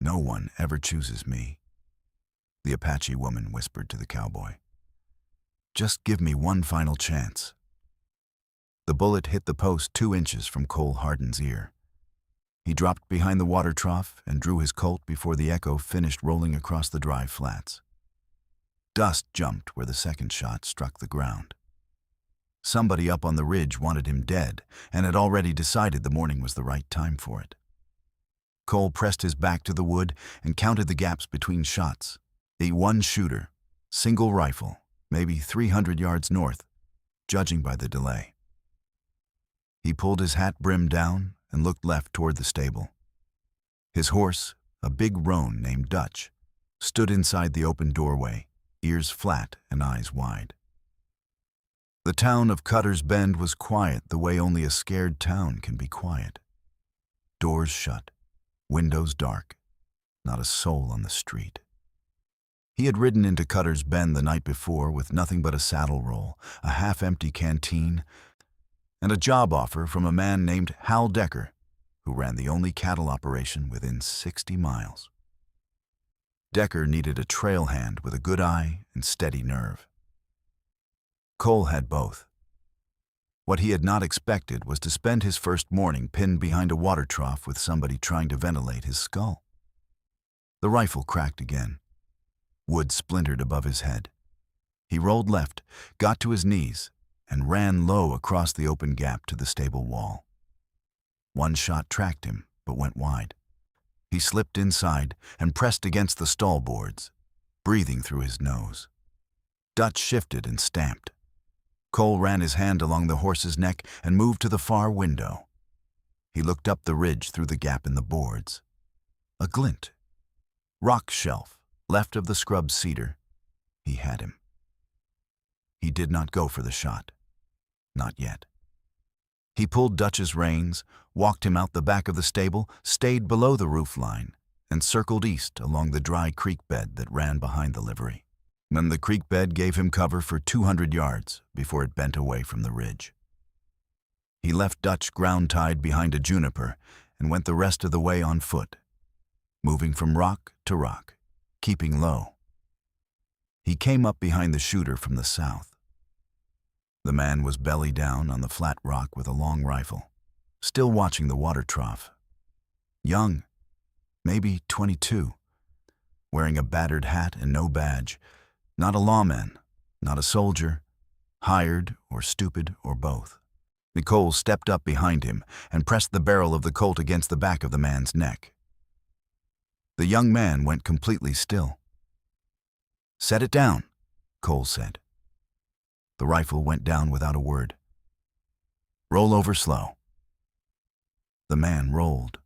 "No one ever chooses me," the Apache woman whispered to the cowboy. "Just give me one final chance." The bullet hit the post 2 inches from Cole Hardin's ear. He dropped behind the water trough and drew his Colt before the echo finished rolling across the dry flats. Dust jumped where the second shot struck the ground. Somebody up on the ridge wanted him dead and had already decided the morning was the right time for it. Cole pressed his back to the wood and counted the gaps between shots. A one-shooter, single rifle, maybe 300 yards north, judging by the delay. He pulled his hat brim down and looked left toward the stable. His horse, a big roan named Dutch, stood inside the open doorway, ears flat and eyes wide. The town of Cutter's Bend was quiet the way only a scared town can be quiet. Doors shut, windows dark, not a soul on the street. He had ridden into Cutter's Bend the night before with nothing but a saddle roll, a half-empty canteen, and a job offer from a man named Hal Decker, who ran the only cattle operation within 60 miles. Decker needed a trail hand with a good eye and steady nerve. Cole had both. What he had not expected was to spend his first morning pinned behind a water trough with somebody trying to ventilate his skull. The rifle cracked again. Wood splintered above his head. He rolled left, got to his knees, and ran low across the open gap to the stable wall. One shot tracked him, but went wide. He slipped inside and pressed against the stall boards, breathing through his nose. Dutch shifted and stamped. Cole ran his hand along the horse's neck and moved to the far window. He looked up the ridge through the gap in the boards. A glint. Rock shelf, left of the scrub cedar. He had him. He did not go for the shot. Not yet. He pulled Dutch's reins, walked him out the back of the stable, stayed below the roof line, and circled east along the dry creek bed that ran behind the livery. Then the creek bed gave him cover for 200 yards before it bent away from the ridge. He left Dutch ground-tied behind a juniper and went the rest of the way on foot, moving from rock to rock, keeping low. He came up behind the shooter from the south. The man was belly down on the flat rock with a long rifle, still watching the water trough. Young, maybe 22, wearing a battered hat and no badge, not a lawman, not a soldier, hired or stupid or both. Nicole stepped up behind him and pressed the barrel of the Colt against the back of the man's neck. The young man went completely still. "Set it down," Cole said. The rifle went down without a word. "Roll over slow." The man rolled.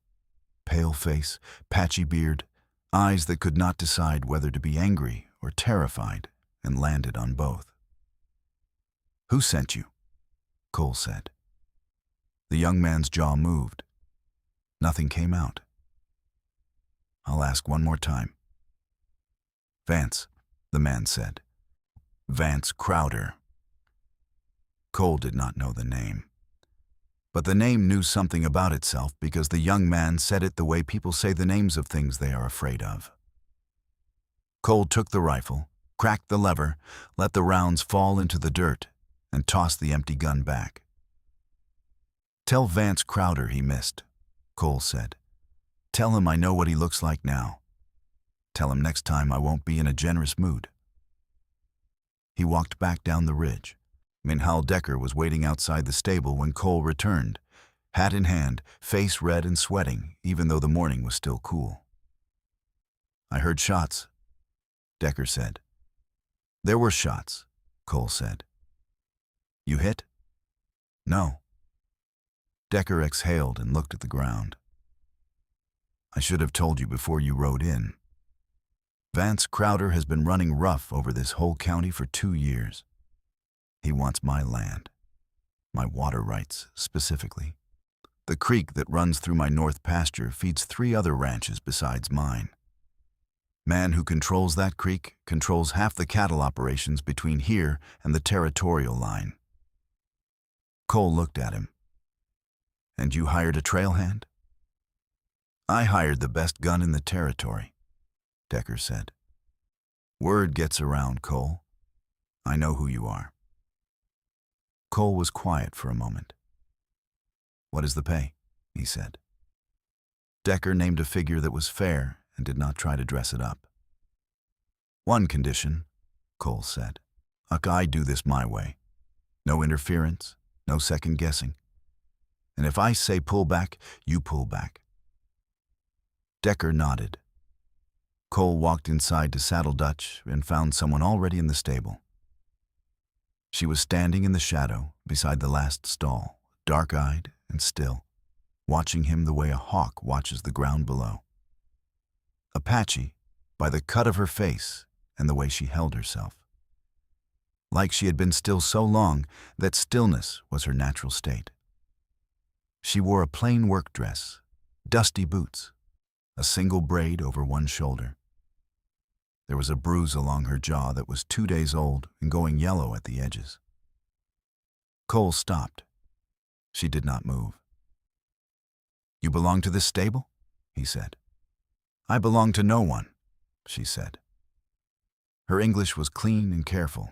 Pale face, patchy beard, eyes that could not decide whether to be angry or terrified, and landed on both. "Who sent you?" Cole said. The young man's jaw moved. Nothing came out. "I'll ask one more time." "Vance," the man said. "Vance Crowder." Cole did not know the name. But the name knew something about itself because the young man said it the way people say the names of things they are afraid of. Cole took the rifle, cracked the lever, let the rounds fall into the dirt, and tossed the empty gun back. "Tell Vance Crowder he missed," Cole said. "Tell him I know what he looks like now. Tell him next time I won't be in a generous mood." He walked back down the ridge. Hal Decker was waiting outside the stable when Cole returned, hat in hand, face red and sweating, even though the morning was still cool. "I heard shots," Decker said. "There were shots," Cole said. "You hit?" "No." Decker exhaled and looked at the ground. "I should have told you before you rode in. Vance Crowder has been running rough over this whole county for 2 years. He wants my land, my water rights specifically. The creek that runs through my north pasture feeds 3 other ranches besides mine. Man who controls that creek controls half the cattle operations between here and the territorial line." Cole looked at him. "And you hired a trail hand?" I hired the best gun in the territory, Decker said. Word gets around, Cole. I know who you are. Cole was quiet for a moment. What is the pay? He said. Decker named a figure that was fair and did not try to dress it up. One condition, Cole said. I do this my way. No interference, no second guessing. And if I say pull back, you pull back. Decker nodded. Cole walked inside to Saddle Dutch and found someone already in the stable. She was standing in the shadow beside the last stall, dark-eyed and still, watching him the way a hawk watches the ground below. Apache, by the cut of her face and the way she held herself. Like she had been still so long that stillness was her natural state. She wore a plain work dress, dusty boots, a single braid over one shoulder. There was a bruise along her jaw that was 2 days old and going yellow at the edges. Cole stopped. She did not move. You belong to this stable? He said. I belong to no one, she said. Her English was clean and careful,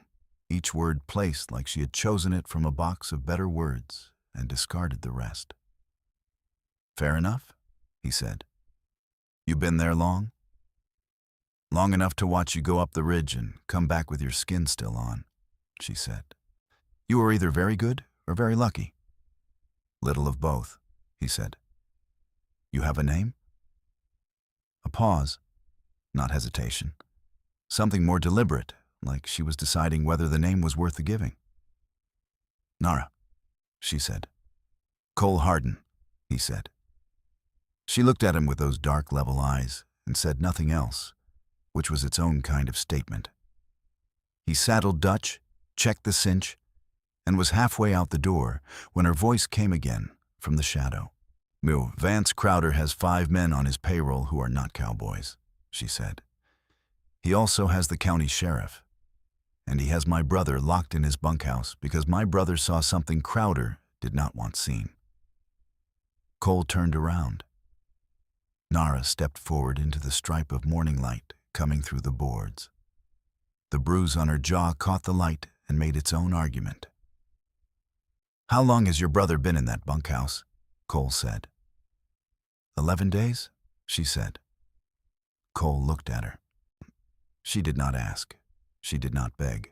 each word placed like she had chosen it from a box of better words and discarded the rest. Fair enough, he said. You been there long? Long enough to watch you go up the ridge and come back with your skin still on, she said. You were either very good or very lucky. Little of both, he said. You have a name? A pause, not hesitation. Something more deliberate, like she was deciding whether the name was worth the giving. Nara, she said. Cole Hardin, he said. She looked at him with those dark, level eyes and said nothing else, which was its own kind of statement. He saddled Dutch, checked the cinch, and was halfway out the door when her voice came again from the shadow. Vance Crowder has 5 men on his payroll who are not cowboys, she said. He also has the county sheriff, and he has my brother locked in his bunkhouse because my brother saw something Crowder did not want seen. Cole turned around. Nara stepped forward into the stripe of morning light coming through the boards. The bruise on her jaw caught the light and made its own argument. How long has your brother been in that bunkhouse? Cole said. 11 days, she said. Cole looked at her. She did not ask. She did not beg.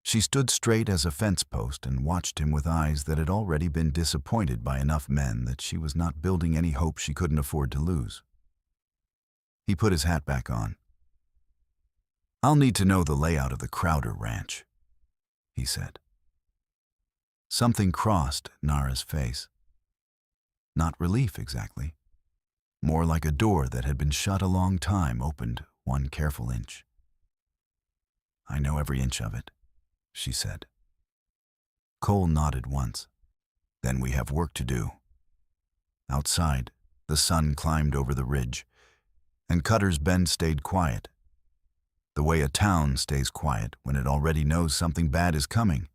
She stood straight as a fence post and watched him with eyes that had already been disappointed by enough men that she was not building any hope she couldn't afford to lose. He put his hat back on. I'll need to know the layout of the Crowder ranch, he said. Something crossed Nara's face. Not relief exactly. More like a door that had been shut a long time opened one careful inch. I know every inch of it, she said. Cole nodded once. Then we have work to do. Outside, the sun climbed over the ridge, and Cutter's Bend stayed quiet. The way a town stays quiet when it already knows something bad is coming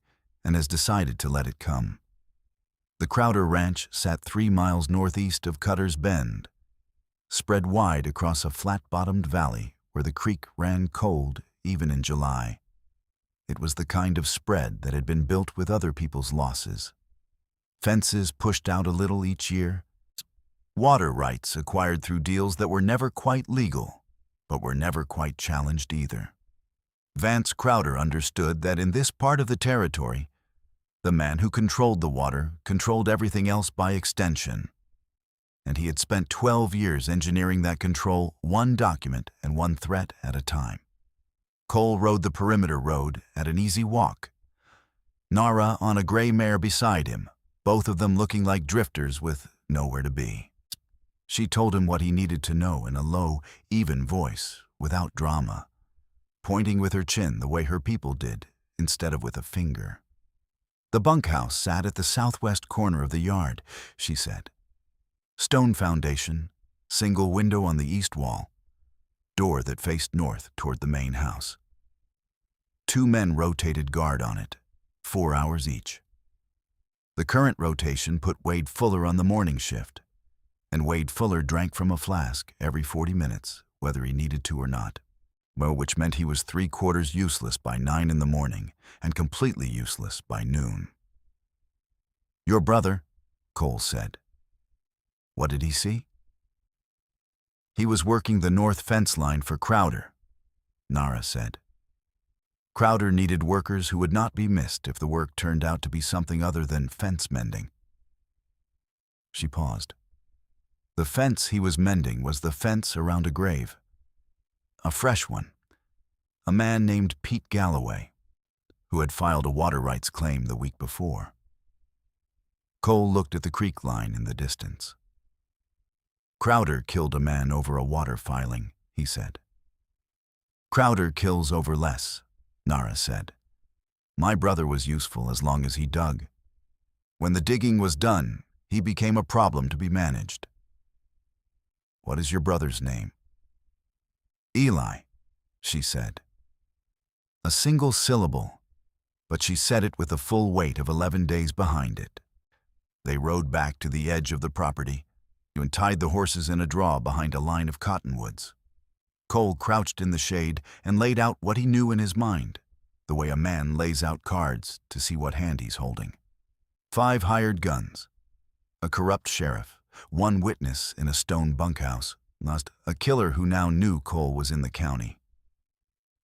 and has decided to let it come. The Crowder Ranch sat 3 miles northeast of Cutter's Bend, spread wide across a flat-bottomed valley where the creek ran cold even in July. It was the kind of spread that had been built with other people's losses. Fences pushed out a little each year, water rights acquired through deals that were never quite legal, but were never quite challenged either. Vance Crowder understood that in this part of the territory, the man who controlled the water controlled everything else by extension, and he had spent 12 years engineering that control one document and one threat at a time. Cole rode the perimeter road at an easy walk, Nara on a gray mare beside him, both of them looking like drifters with nowhere to be. She told him what he needed to know in a low, even voice, without drama, pointing with her chin the way her people did, instead of with a finger. The bunkhouse sat at the southwest corner of the yard, she said. Stone foundation, single window on the east wall, door that faced north toward the main house. 2 men rotated guard on it, 4 hours each. The current rotation put Wade Fuller on the morning shift, and Wade Fuller drank from a flask every 40 minutes, whether he needed to or not, well, which meant he was 3/4 useless by 9 in the morning and completely useless by noon. "Your brother," Cole said. What did he see? He was working the north fence line for Crowder, Nara said. Crowder needed workers who would not be missed if the work turned out to be something other than fence mending. She paused. The fence he was mending was the fence around a grave. A fresh one. A man named Pete Galloway, who had filed a water rights claim the week before. Cole looked at the creek line in the distance. Crowder killed a man over a water filing, he said. Crowder kills over less, Nara said. My brother was useful as long as he dug. When the digging was done, he became a problem to be managed. What is your brother's name? Eli, she said. A single syllable, but she said it with the full weight of 11 days behind it. They rode back to the edge of the property and tied the horses in a draw behind a line of cottonwoods. Cole crouched in the shade and laid out what he knew in his mind, the way a man lays out cards to see what hand he's holding. 5 hired guns, a corrupt sheriff, 1 witness in a stone bunkhouse, lost a killer who now knew Cole was in the county.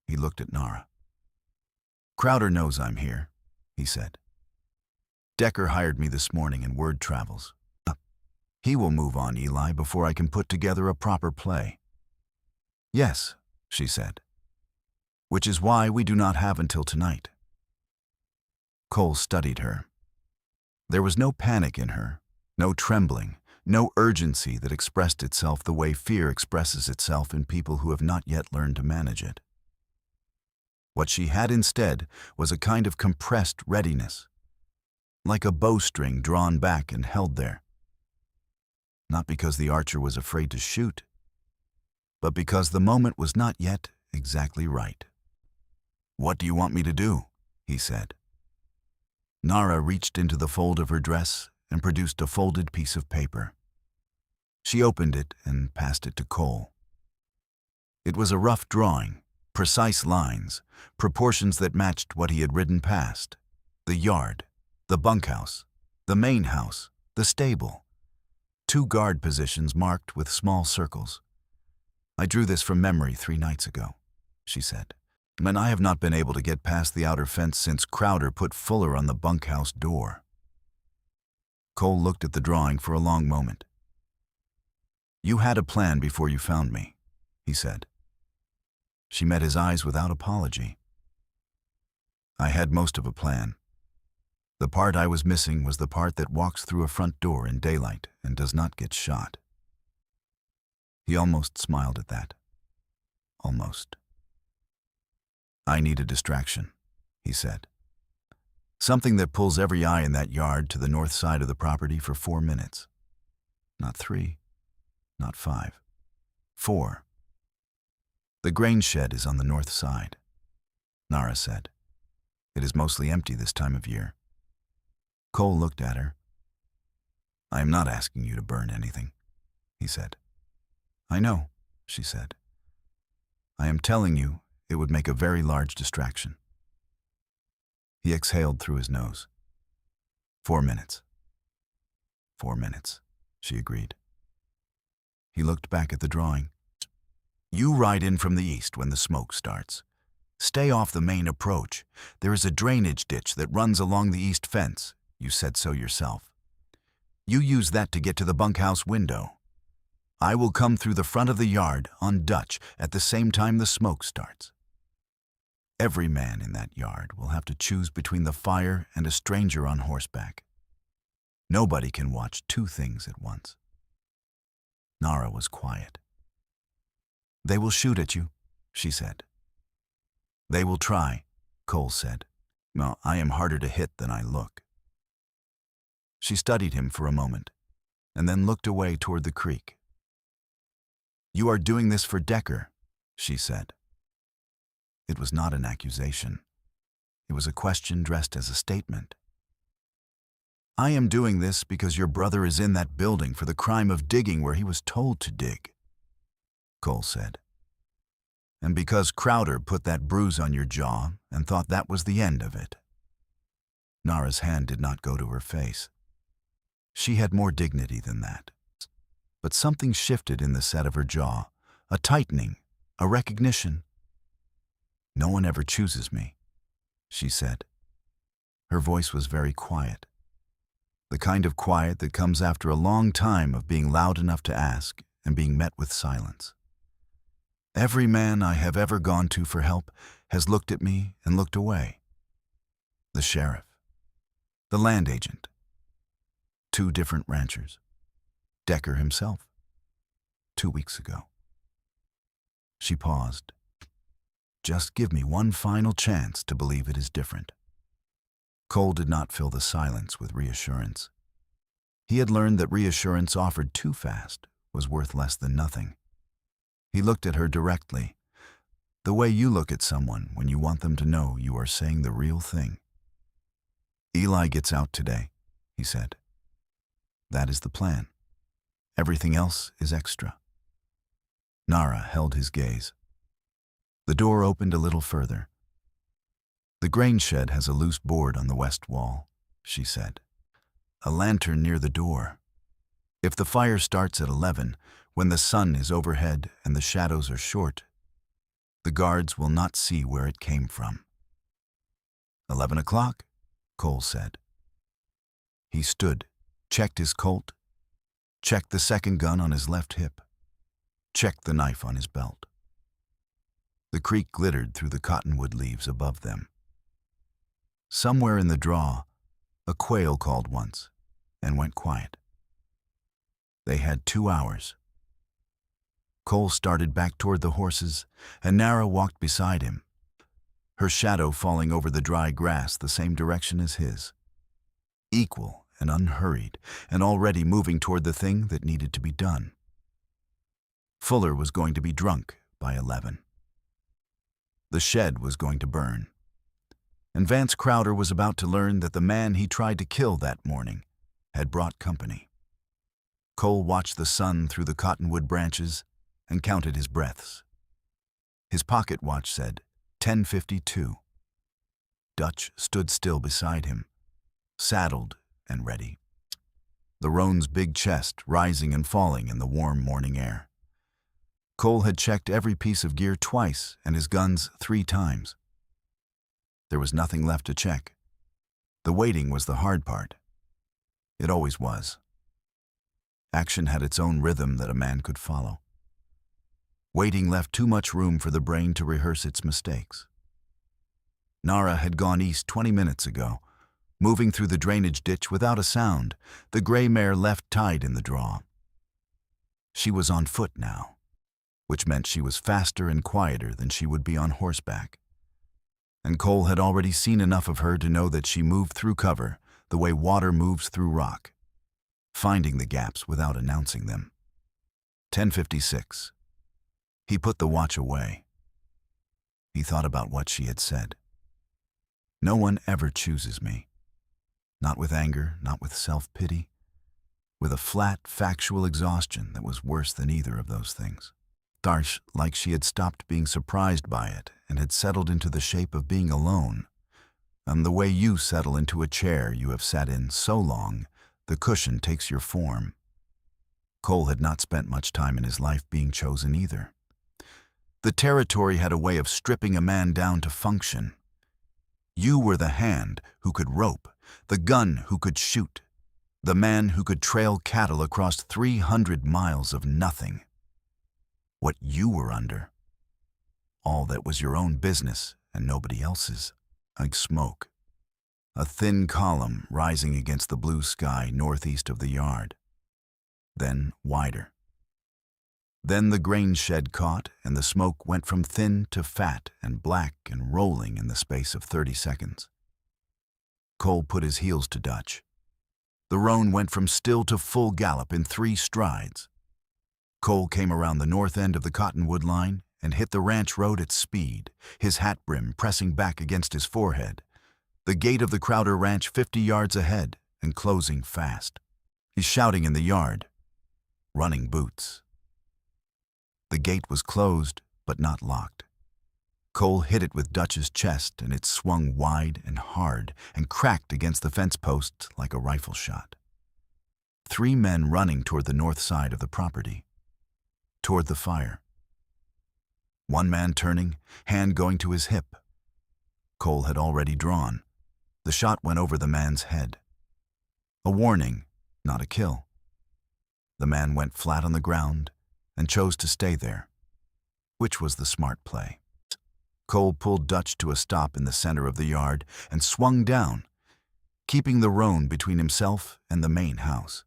He looked at Nara. Crowder knows I'm here, he said. Decker hired me this morning and word travels. He will move on Eli before I can put together a proper play. Yes, she said. Which is why we do not have until tonight. Cole studied her. There was no panic in her, no trembling, no urgency that expressed itself the way fear expresses itself in people who have not yet learned to manage it. What she had instead was a kind of compressed readiness, like a bowstring drawn back and held there. Not because the archer was afraid to shoot, but because the moment was not yet exactly right. What do you want me to do? He said. Nara reached into the fold of her dress and produced a folded piece of paper. She opened it and passed it to Cole. It was a rough drawing, precise lines, proportions that matched what he had ridden past. The yard, the bunkhouse, the main house, the stable. 2 guard positions marked with small circles. I drew this from memory 3 nights ago, she said. And I have not been able to get past the outer fence since Crowder put Fuller on the bunkhouse door. Cole looked at the drawing for a long moment. You had a plan before you found me, he said. She met his eyes without apology. I had most of a plan. The part I was missing was the part that walks through a front door in daylight and does not get shot. He almost smiled at that. Almost. I need a distraction, he said. Something that pulls every eye in that yard to the north side of the property for 4 minutes. Not 3, not 5, 4. The grain shed is on the north side, Nara said. It is mostly empty this time of year. Cole looked at her. I am not asking you to burn anything, he said. I know, she said. I am telling you it would make a very large distraction. He exhaled through his nose. 4 minutes. 4 minutes, she agreed. He looked back at the drawing. You ride in from the east when the smoke starts. Stay off the main approach. There is a drainage ditch that runs along the east fence. You said so yourself. You use that to get to the bunkhouse window. I will come through the front of the yard on Dutch at the same time the smoke starts. Every man in that yard will have to choose between the fire and a stranger on horseback. Nobody can watch 2 things at once. Nara was quiet. They will shoot at you, she said. They will try, Cole said. Well, I am harder to hit than I look. She studied him for a moment, and then looked away toward the creek. You are doing this for Decker, she said. It was not an accusation. It was a question dressed as a statement. I am doing this because your brother is in that building for the crime of digging where he was told to dig, Cole said. And because Crowder put that bruise on your jaw and thought that was the end of it. Nara's hand did not go to her face. She had more dignity than that. But something shifted in the set of her jaw, a tightening, a recognition. No one ever chooses me, she said. Her voice was very quiet. The kind of quiet that comes after a long time of being loud enough to ask and being met with silence. Every man I have ever gone to for help has looked at me and looked away. The sheriff, the land agent, 2 different ranchers, Decker himself, 2 weeks ago. She paused. Just give me one final chance to believe it is different. Cole did not fill the silence with reassurance. He had learned that reassurance offered too fast was worth less than nothing. He looked at her directly, the way you look at someone when you want them to know you are saying the real thing. Eli gets out today, he said. That is the plan. Everything else is extra. Nara held his gaze. The door opened a little further. The grain shed has a loose board on the west wall, she said. A lantern near the door. If the fire starts at 11, when the sun is overhead and the shadows are short, the guards will not see where it came from. 11 o'clock, Cole said. He stood, checked his Colt, checked the second gun on his left hip, checked the knife on his belt. The creek glittered through the cottonwood leaves above them. Somewhere in the draw, a quail called once and went quiet. They had 2 hours. Cole started back toward the horses, and Nara walked beside him, her shadow falling over the dry grass the same direction as his. Equal and unhurried, and already moving toward the thing that needed to be done. Fuller was going to be drunk by 11. The shed was going to burn. And Vance Crowder was about to learn that the man he tried to kill that morning had brought company. Cole watched the sun through the cottonwood branches and counted his breaths. His pocket watch said 10:52. Dutch stood still beside him, saddled and ready, the roan's big chest rising and falling in the warm morning air. Cole had checked every piece of gear twice and his guns 3 times. There was nothing left to check. The waiting was the hard part. It always was. Action had its own rhythm that a man could follow. Waiting left too much room for the brain to rehearse its mistakes. Nara had gone east 20 minutes ago, moving through the drainage ditch without a sound, the gray mare left tied in the draw. She was on foot now, which meant she was faster and quieter than she would be on horseback. And Cole had already seen enough of her to know that she moved through cover the way water moves through rock, finding the gaps without announcing them. 10:56. He put the watch away. He thought about what she had said. No one ever chooses me. Not with anger, not with self-pity, with a flat, factual exhaustion that was worse than either of those things. Darsh, like she had stopped being surprised by it and had settled into the shape of being alone, and the way you settle into a chair you have sat in so long, the cushion takes your form. Cole had not spent much time in his life being chosen either. The territory had a way of stripping a man down to function. You were the hand who could rope, the gun who could shoot, the man who could trail cattle across 300 miles of nothing. What you were under, all that was your own business and nobody else's, like smoke. A thin column rising against the blue sky northeast of the yard. Then wider. Then the grain shed caught and the smoke went from thin to fat and black and rolling in the space of 30 seconds. Cole put his heels to Dutch. The roan went from still to full gallop in 3 strides. Cole came around the north end of the cottonwood line and hit the ranch road at speed, his hat brim pressing back against his forehead. The gate of the Crowder ranch 50 yards ahead, and closing fast. He's shouting in the yard, running boots. The gate was closed, but not locked. Cole hit it with Dutch's chest, and it swung wide and hard and cracked against the fence post like a rifle shot. 3 men running toward the north side of the property, toward the fire. 1 man turning, hand going to his hip. Cole had already drawn. The shot went over the man's head. A warning, not a kill. The man went flat on the ground and chose to stay there, which was the smart play. Cole pulled Dutch to a stop in the center of the yard and swung down, keeping the roan between himself and the main house.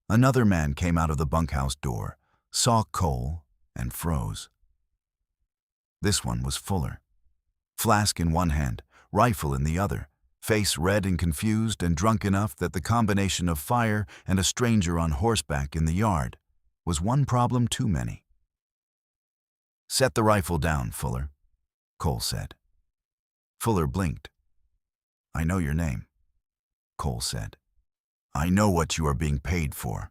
Another man came out of the bunkhouse door, saw Cole, and froze. This one was Fuller. Flask in one hand, rifle in the other, face red and confused and drunk enough that the combination of fire and a stranger on horseback in the yard was one problem too many. "Set the rifle down, Fuller," Cole said. Fuller blinked. "I know your name," Cole said. "I know what you are being paid for.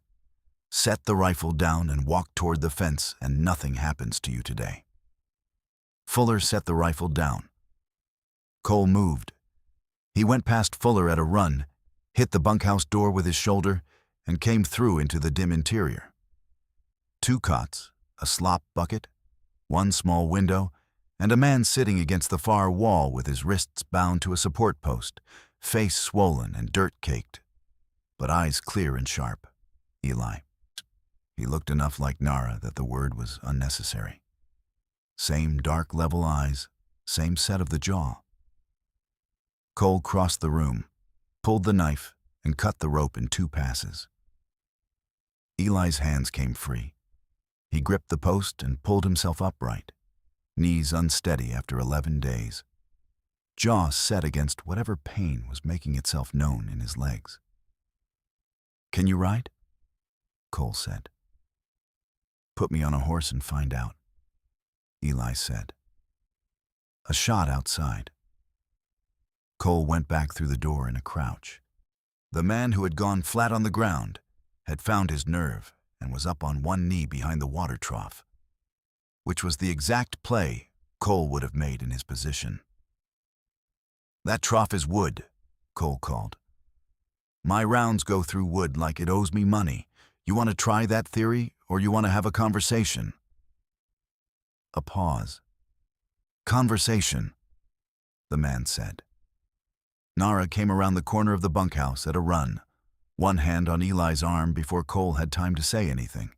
Set the rifle down and walk toward the fence, and nothing happens to you today." Fuller set the rifle down. Cole moved. He went past Fuller at a run, hit the bunkhouse door with his shoulder, and came through into the dim interior. 2 cots, a slop bucket, 1 small window, and a man sitting against the far wall with his wrists bound to a support post, face swollen and dirt-caked, but eyes clear and sharp. Eli. He looked enough like Nara that the word was unnecessary. Same dark level eyes, same set of the jaw. Cole crossed the room, pulled the knife, and cut the rope in 2 passes. Eli's hands came free. He gripped the post and pulled himself upright, knees unsteady after 11 days, jaw set against whatever pain was making itself known in his legs. "Can you ride?" Cole said. "Put me on a horse and find out," Eli said. A shot outside. Cole went back through the door in a crouch. The man who had gone flat on the ground had found his nerve and was up on 1 knee behind the water trough, which was the exact play Cole would have made in his position. "That trough is wood," Cole called. "My rounds go through wood like it owes me money. You want to try that theory, or you want to have a conversation?" A pause. "Conversation," the man said. Nara came around the corner of the bunkhouse at a run, 1 hand on Eli's arm before Cole had time to say anything,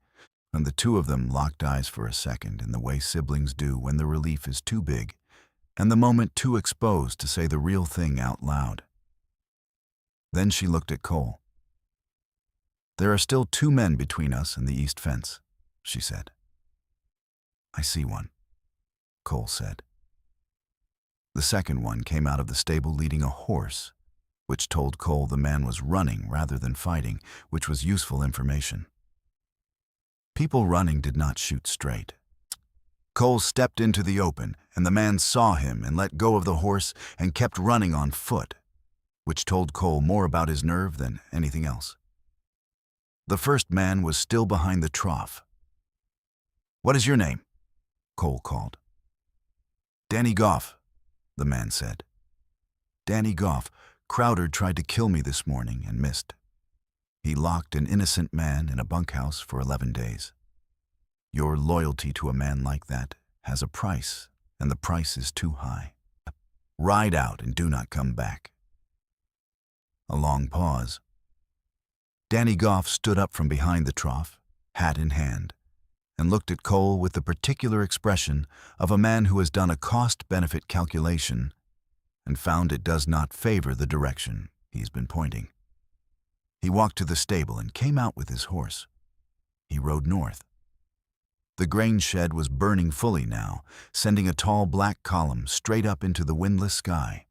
and the 2 of them locked eyes for a second in the way siblings do when the relief is too big and the moment too exposed to say the real thing out loud. Then she looked at Cole. "There are still 2 men between us and the east fence," she said. "I see one," Cole said. The second one came out of the stable leading a horse, which told Cole the man was running rather than fighting, which was useful information. People running did not shoot straight. Cole stepped into the open, and the man saw him and let go of the horse and kept running on foot, which told Cole more about his nerve than anything else. The first man was still behind the trough. "What is your name?" Cole called. "Danny Goff," the man said. "Danny Goff. Crowder tried to kill me this morning and missed. He locked an innocent man in a bunkhouse for 11 days. Your loyalty to a man like that has a price, and the price is too high. Ride out and do not come back." A long pause. Danny Goff stood up from behind the trough, hat in hand, and looked at Cole with the particular expression of a man who has done a cost-benefit calculation and found it does not favor the direction he's been pointing. He walked to the stable and came out with his horse. He rode north. The grain shed was burning fully now, sending a tall black column straight up into the windless sky.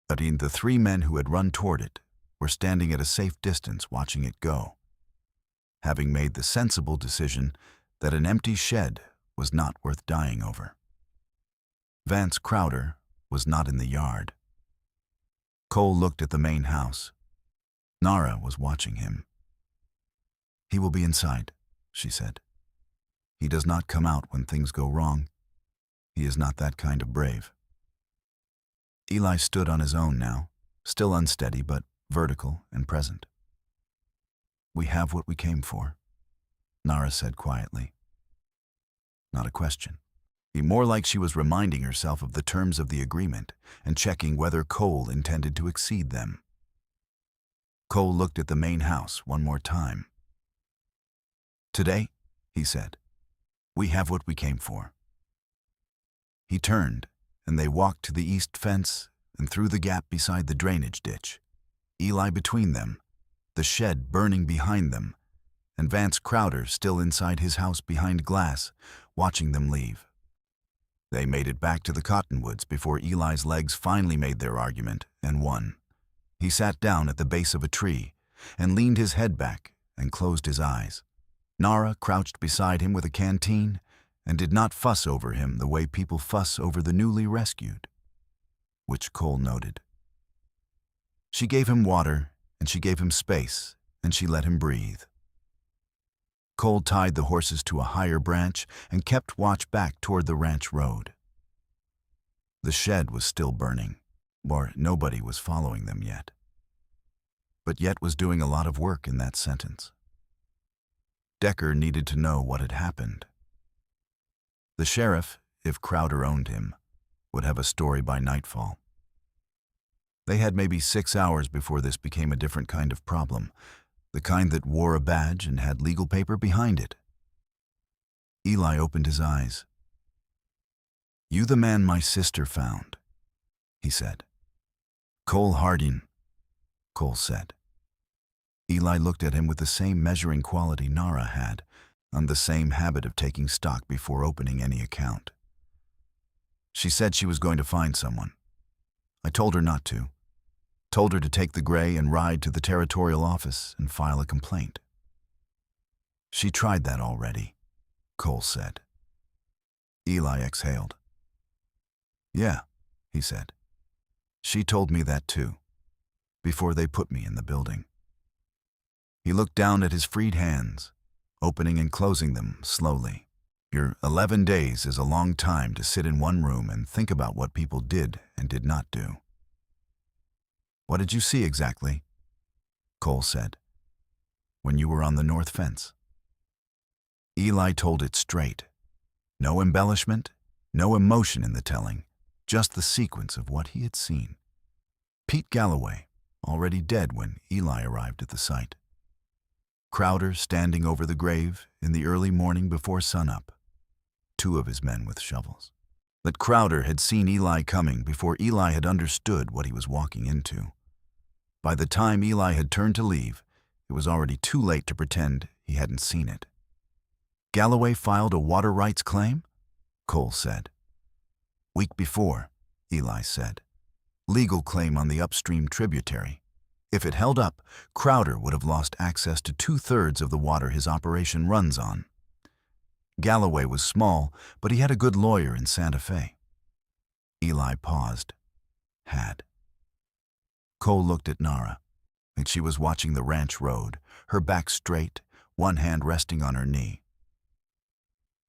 But the 3 men who had run toward it were standing at a safe distance watching it go, having made the sensible decision that an empty shed was not worth dying over. Vance Crowder was not in the yard. Cole looked at the main house. Nara was watching him. "He will be inside," she said. "He does not come out when things go wrong. He is not that kind of brave." Eli stood on his own now, still unsteady but vertical and present. "We have what we came for," Nara said quietly. Not a question. More like she was reminding herself of the terms of the agreement and checking whether Cole intended to exceed them. Cole looked at the main house one more time. "Today," he said, "we have what we came for." He turned, and they walked to the east fence and through the gap beside the drainage ditch, Eli between them, the shed burning behind them, and Vance Crowder still inside his house behind glass, watching them leave. They made it back to the cottonwoods before Eli's legs finally made their argument and won. He sat down at the base of a tree and leaned his head back and closed his eyes. Nara crouched beside him with a canteen and did not fuss over him the way people fuss over the newly rescued, which Cole noted. She gave him water, and she gave him space, and she let him breathe. Cole tied the horses to a higher branch and kept watch back toward the ranch road. The shed was still burning, or nobody was following them yet, but yet was doing a lot of work in that sentence. Decker needed to know what had happened. The sheriff, if Crowder owned him, would have a story by nightfall. They had maybe 6 hours before this became a different kind of problem, the kind that wore a badge and had legal paper behind it. Eli opened his eyes. "You the man my sister found," he said. "Cole Harding," Cole said. Eli looked at him with the same measuring quality Nara had, and the same habit of taking stock before opening any account. "She said she was going to find someone. I told her not to. Told her to take the gray and ride to the territorial office and file a complaint." "She tried that already," Cole said. Eli exhaled. "Yeah," he said. "She told me that too, before they put me in the building." He looked down at his freed hands, opening and closing them slowly. Your 11 days is a long time to sit in one room and think about what people did and did not do. "What did you see exactly?" Cole said. "When you were on the north fence." Eli told it straight. No embellishment, no emotion in the telling, just the sequence of what he had seen. Pete Galloway, already dead when Eli arrived at the site. Crowder standing over the grave in the early morning before sunup. 2 of his men with shovels. But Crowder had seen Eli coming before Eli had understood what he was walking into. By the time Eli had turned to leave, it was already too late to pretend he hadn't seen it. "Galloway filed a water rights claim?" Cole said. "Week before," Eli said. "Legal claim on the upstream tributary. If it held up, Crowder would have lost access to 2/3 of the water his operation runs on. Galloway was small, but he had a good lawyer in Santa Fe." Eli paused. Had. Cole looked at Nara, and she was watching the ranch road, her back straight, one hand resting on her knee.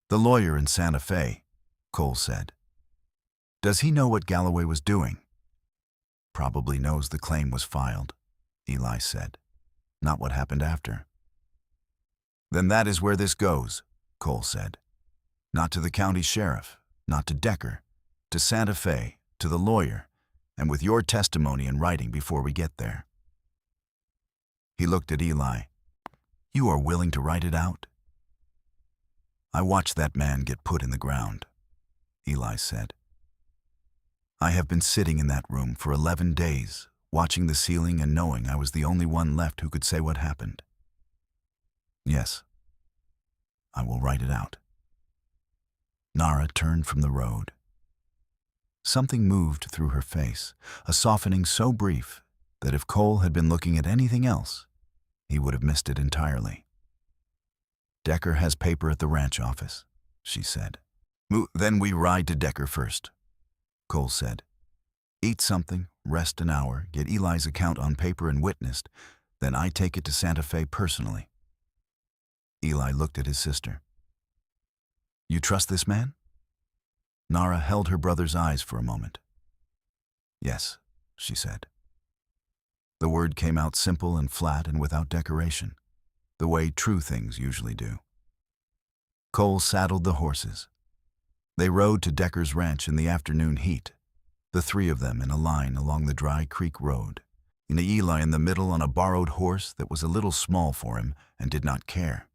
"The lawyer in Santa Fe," Cole said. "Does he know what Galloway was doing?" "Probably knows the claim was filed," Eli said. "Not what happened after." "Then that is where this goes," Cole said. "Not to the county sheriff, not to Decker, to Santa Fe, to the lawyer, and with your testimony in writing before we get there." He looked at Eli. "You are willing to write it out?" "I watched that man get put in the ground," Eli said. "I have been sitting in that room for 11 days, watching the ceiling and knowing I was the only one left who could say what happened. Yes, I will write it out." Nara turned from the road. Something moved through her face, a softening so brief that if Cole had been looking at anything else, he would have missed it entirely. "Decker has paper at the ranch office," she said. "Then we ride to Decker first," Cole said. "Eat something, rest an hour, get Eli's account on paper and witnessed, Then I take it to Santa Fe personally. Eli looked at his sister. You trust this man? Nara held her brother's eyes for a moment. Yes, she said. The word came out simple and flat and without decoration, the way true things usually do. Cole saddled the horses. They rode to Decker's ranch in the afternoon heat, the three of them in a line along the dry creek road, and Eli in the middle on a borrowed horse that was a little small for him and did not care.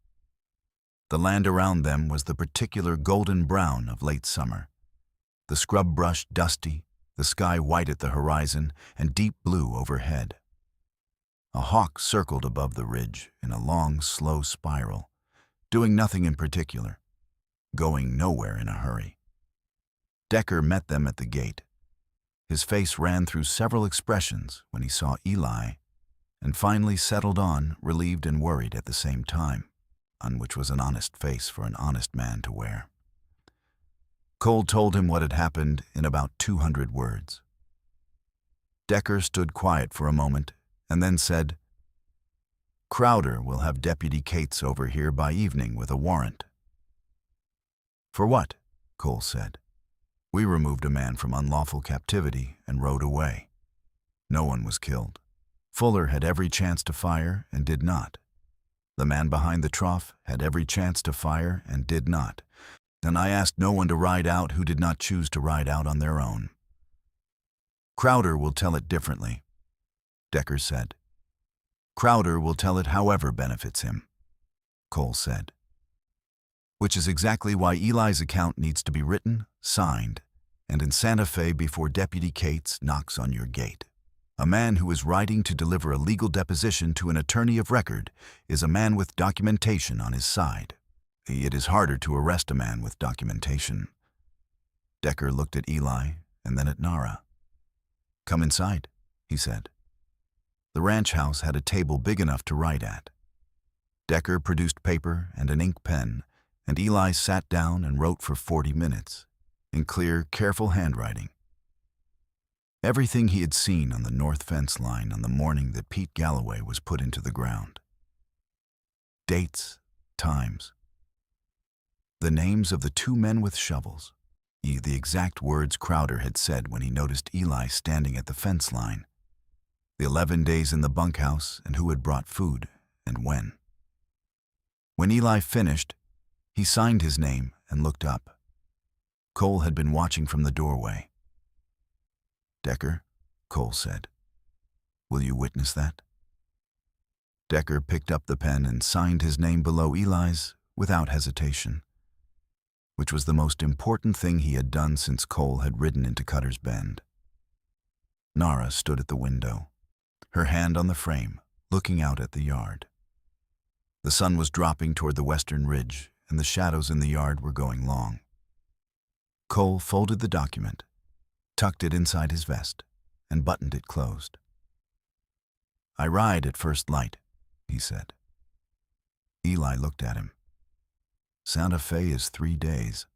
The land around them was the particular golden brown of late summer, the scrub brush dusty, the sky white at the horizon and deep blue overhead. A hawk circled above the ridge in a long, slow spiral, doing nothing in particular, going nowhere in a hurry. Decker met them at the gate. His face ran through several expressions when he saw Eli, and finally settled on, relieved and worried at the same time, on which was an honest face for an honest man to wear. Cole told him what had happened in about 200 words. Decker stood quiet for a moment and then said, Crowder will have Deputy Cates over here by evening with a warrant. For what? Cole said. We removed a man from unlawful captivity and rode away. No one was killed. Fuller had every chance to fire and did not. The man behind the trough had every chance to fire and did not. And I asked no one to ride out who did not choose to ride out on their own. Crowder will tell it differently, Decker said. Crowder will tell it however benefits him, Cole said. Which is exactly why Eli's account needs to be written, signed, and in Santa Fe before Deputy Cates knocks on your gate. A man who is riding to deliver a legal deposition to an attorney of record is a man with documentation on his side. It is harder to arrest a man with documentation. Decker looked at Eli and then at Nara. Come inside, he said. The ranch house had a table big enough to write at. Decker produced paper and an ink pen, and Eli sat down and wrote for 40 minutes, in clear, careful handwriting. Everything he had seen on the north fence line on the morning that Pete Galloway was put into the ground. Dates, times. The names of the two men with shovels, the exact words Crowder had said when he noticed Eli standing at the fence line. The 11 days in the bunkhouse and who had brought food and when. When Eli finished, he signed his name and looked up. Cole had been watching from the doorway. Decker, Cole said, will you witness that? Decker picked up the pen and signed his name below Eli's without hesitation, which was the most important thing he had done since Cole had ridden into Cutter's Bend. Nara stood at the window, her hand on the frame, looking out at the yard. The sun was dropping toward the western ridge, and the shadows in the yard were going long. Cole folded the document, tucked it inside his vest, and buttoned it closed. I ride at first light, he said. Eli looked at him. Santa Fe is 3 days.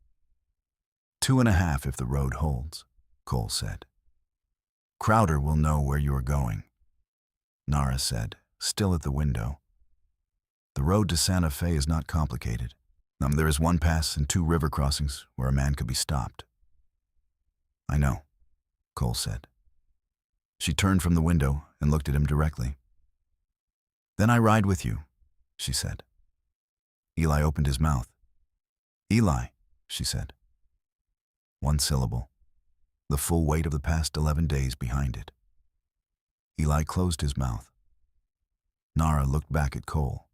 2.5 if the road holds, Cole said. Crowder will know where you are going, Nara said, still at the window. The road to Santa Fe is not complicated. There is 1 pass and 2 river crossings where a man could be stopped. I know, Cole said. She turned from the window and looked at him directly. Then I ride with you, she said. Eli opened his mouth. Eli, she said. 1 syllable, the full weight of the past 11 days behind it. Eli closed his mouth. Nara looked back at Cole.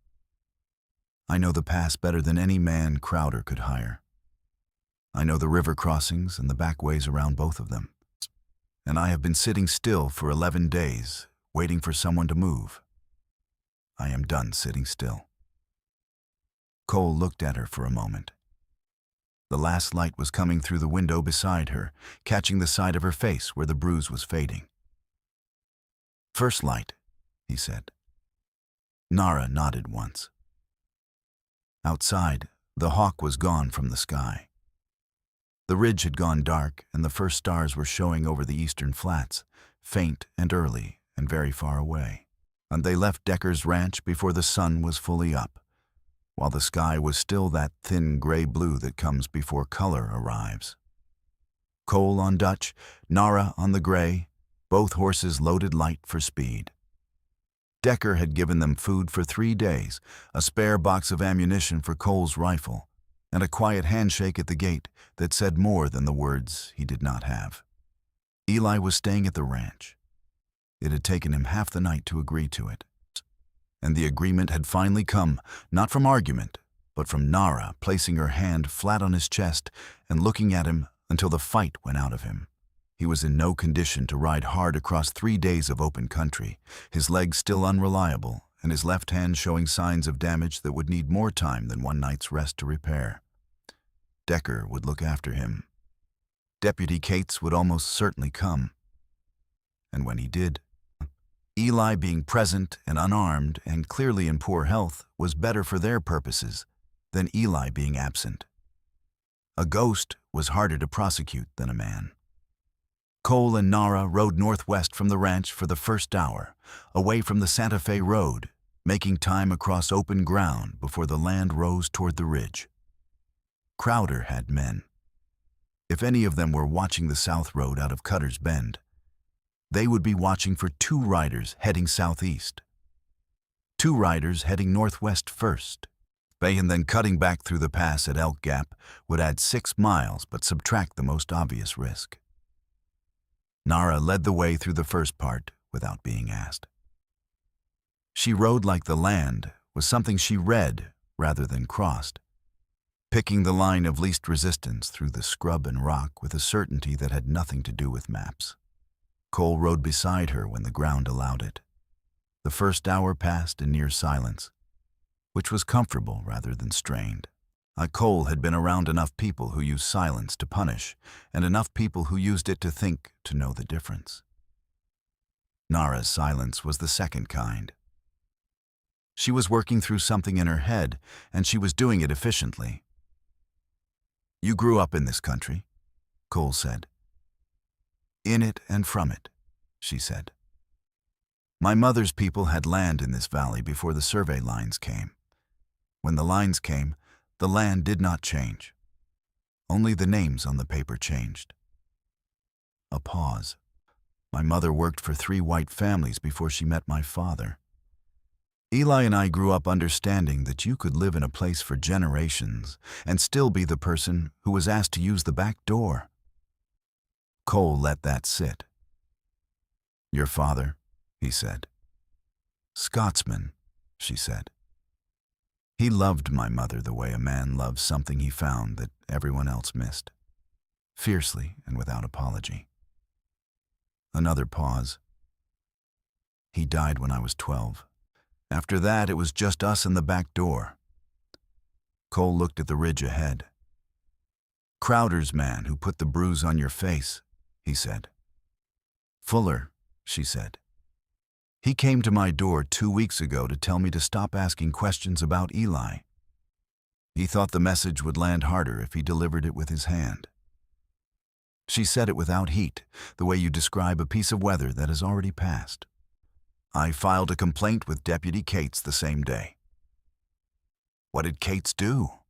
I know the pass better than any man Crowder could hire. I know the river crossings and the back ways around both of them. And I have been sitting still for 11 days, waiting for someone to move. I am done sitting still. Cole looked at her for a moment. The last light was coming through the window beside her, catching the side of her face where the bruise was fading. First light, he said. Nara nodded once. Outside, the hawk was gone from the sky. The ridge had gone dark, and the first stars were showing over the eastern flats, faint and early and very far away. and they left Decker's ranch before the sun was fully up, while the sky was still that thin gray blue that comes before color arrives. Cole on Dutch, Nara on the gray, both horses loaded light for speed. Decker had given them food for 3 days, a spare box of ammunition for Cole's rifle, and a quiet handshake at the gate that said more than the words he did not have. Eli was staying at the ranch. It had taken him half the night to agree to it. And the agreement had finally come, not from argument, but from Nara placing her hand flat on his chest and looking at him until the fight went out of him. He was in no condition to ride hard across 3 days of open country, his legs still unreliable and his left hand showing signs of damage that would need more time than 1 night's rest to repair. Decker would look after him. Deputy Cates would almost certainly come. And when he did, Eli being present and unarmed and clearly in poor health was better for their purposes than Eli being absent. A ghost was harder to prosecute than a man. Cole and Nara rode northwest from the ranch for the first hour, away from the Santa Fe road, making time across open ground before the land rose toward the ridge. Crowder had men. If any of them were watching the south road out of Cutter's Bend, they would be watching for 2 riders heading southeast. 2 riders heading northwest first. And then cutting back through the pass at Elk Gap would add 6 miles but subtract the most obvious risk. Nara led the way through the first part without being asked. She rode like the land was something she read rather than crossed, picking the line of least resistance through the scrub and rock with a certainty that had nothing to do with maps. Cole rode beside her when the ground allowed it. The first hour passed in near silence, which was comfortable rather than strained. Cole had been around enough people who used silence to punish, and enough people who used it to think to know the difference. Nara's silence was the second kind. She was working through something in her head, and she was doing it efficiently. "You grew up in this country," Cole said. "In it and from it," she said. "My mother's people had land in this valley before the survey lines came. When the lines came, the land did not change. Only the names on the paper changed." A pause. "My mother worked for 3 white families before she met my father. Eli and I grew up understanding that you could live in a place for generations and still be the person who was asked to use the back door." Cole let that sit. "Your father," he said. "Scotsman," she said. "He loved my mother the way a man loves something he found that everyone else missed, fiercely and without apology." Another pause. "He died when I was 12. After that, it was just us and the back door." Cole looked at the ridge ahead. "Crowder's man who put the bruise on your face," he said. "Fuller," she said. "He came to my door 2 weeks ago to tell me to stop asking questions about Eli. He thought the message would land harder if he delivered it with his hand." She said it without heat, the way you describe a piece of weather that has already passed. "I filed a complaint with Deputy Cates the same day." "What did Cates do?"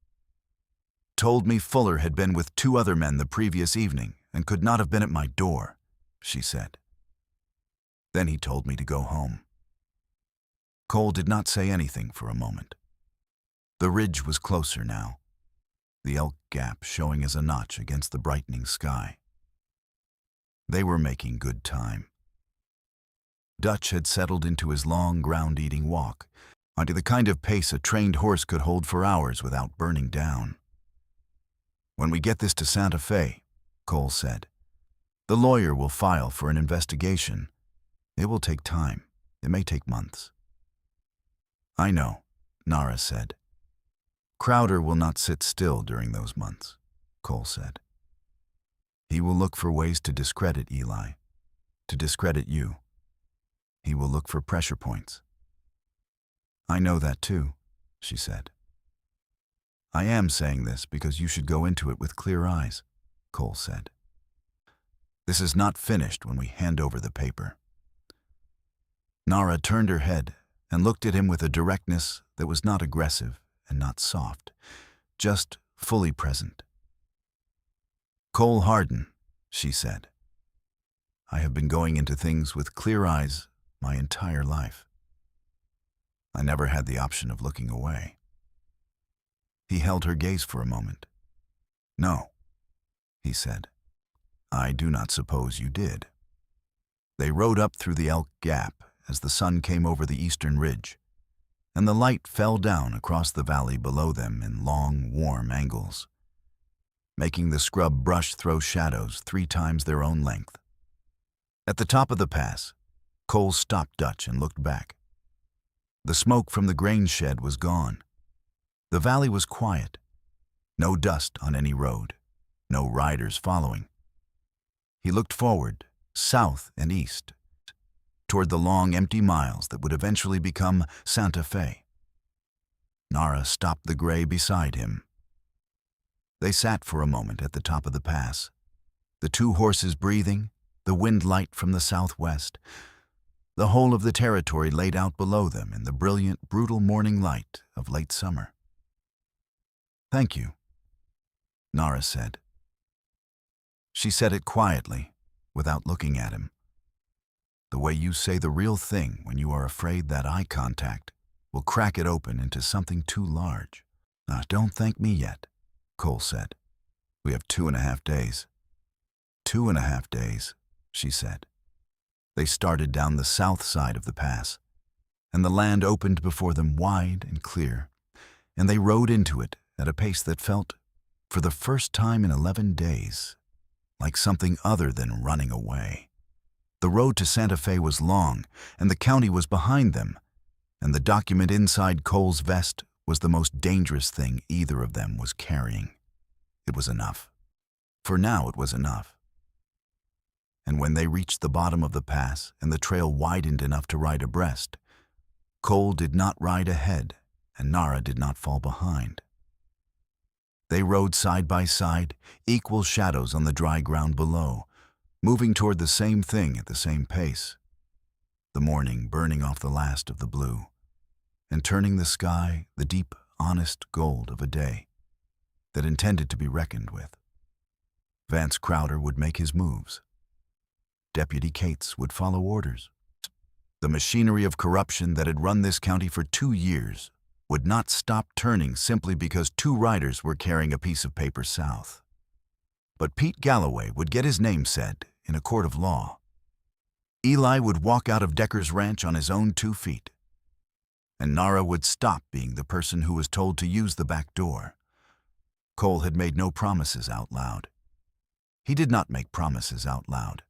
"Told me Fuller had been with 2 other men the previous evening and could not have been at my door," she said. "Then he told me to go home." Cole did not say anything for a moment. The ridge was closer now, the Elk Gap showing as a notch against the brightening sky. They were making good time. Dutch had settled into his long ground-eating walk, onto the kind of pace a trained horse could hold for hours without burning down. "When we get this to Santa Fe," Cole said, "the lawyer will file for an investigation. It will take time. It may take months." "I know," Nara said. "Crowder will not sit still during those months," Cole said. "He will look for ways to discredit Eli, to discredit you. He will look for pressure points." "I know that too," she said. "I am saying this because you should go into it with clear eyes," Cole said. "This is not finished when we hand over the paper." Nara turned her head and looked at him with a directness that was not aggressive and not soft, just fully present. "Cole Hardin," she said. "I have been going into things with clear eyes my entire life. I never had the option of looking away." He held her gaze for a moment. "No," he said. "I do not suppose you did." They rode up through the Elk Gap as the sun came over the eastern ridge, and the light fell down across the valley below them in long, warm angles, making the scrub brush throw shadows 3 times their own length. At the top of the pass, Cole stopped Dutch and looked back. The smoke from the grain shed was gone. The valley was quiet. No dust on any road, no riders following. He looked forward, south and east, toward the long, empty miles that would eventually become Santa Fe. Nara stopped the gray beside him. They sat for a moment at the top of the pass, the 2 horses breathing, the wind light from the southwest, the whole of the territory laid out below them in the brilliant, brutal morning light of late summer. "Thank you," Nara said. She said it quietly, without looking at him. The way you say the real thing when you are afraid that eye contact will crack it open into something too large. "Don't thank me yet," Cole said. "We have 2.5 days. 2.5 days, she said. They started down the south side of the pass, and the land opened before them wide and clear, and they rode into it at a pace that felt, for the first time in 11 days, like something other than running away. The road to Santa Fe was long, and the county was behind them, and the document inside Cole's vest was the most dangerous thing either of them was carrying. It was enough. For now it was enough. And when they reached the bottom of the pass and the trail widened enough to ride abreast, Cole did not ride ahead and Nara did not fall behind. They rode side by side, equal shadows on the dry ground below, moving toward the same thing at the same pace. The morning burning off the last of the blue, and turning the sky the deep, honest gold of a day that intended to be reckoned with. Vance Crowder would make his moves. Deputy Cates would follow orders. The machinery of corruption that had run this county for 2 years would not stop turning simply because 2 riders were carrying a piece of paper south. But Pete Galloway would get his name said in a court of law. Eli would walk out of Decker's ranch on his own 2 feet. And Nara would stop being the person who was told to use the back door. Cole had made no promises out loud. He did not make promises out loud.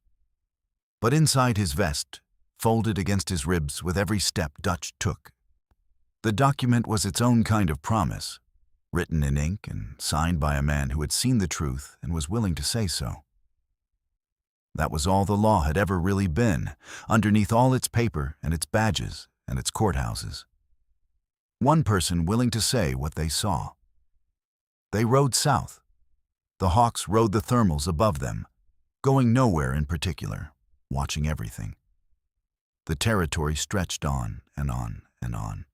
But inside his vest, folded against his ribs with every step Dutch took, the document was its own kind of promise, written in ink and signed by a man who had seen the truth and was willing to say so. That was all the law had ever really been, underneath all its paper and its badges and its courthouses. One person willing to say what they saw. They rode south. The Hawks rode the thermals above them, going nowhere in particular, watching everything. The territory stretched on and on and on.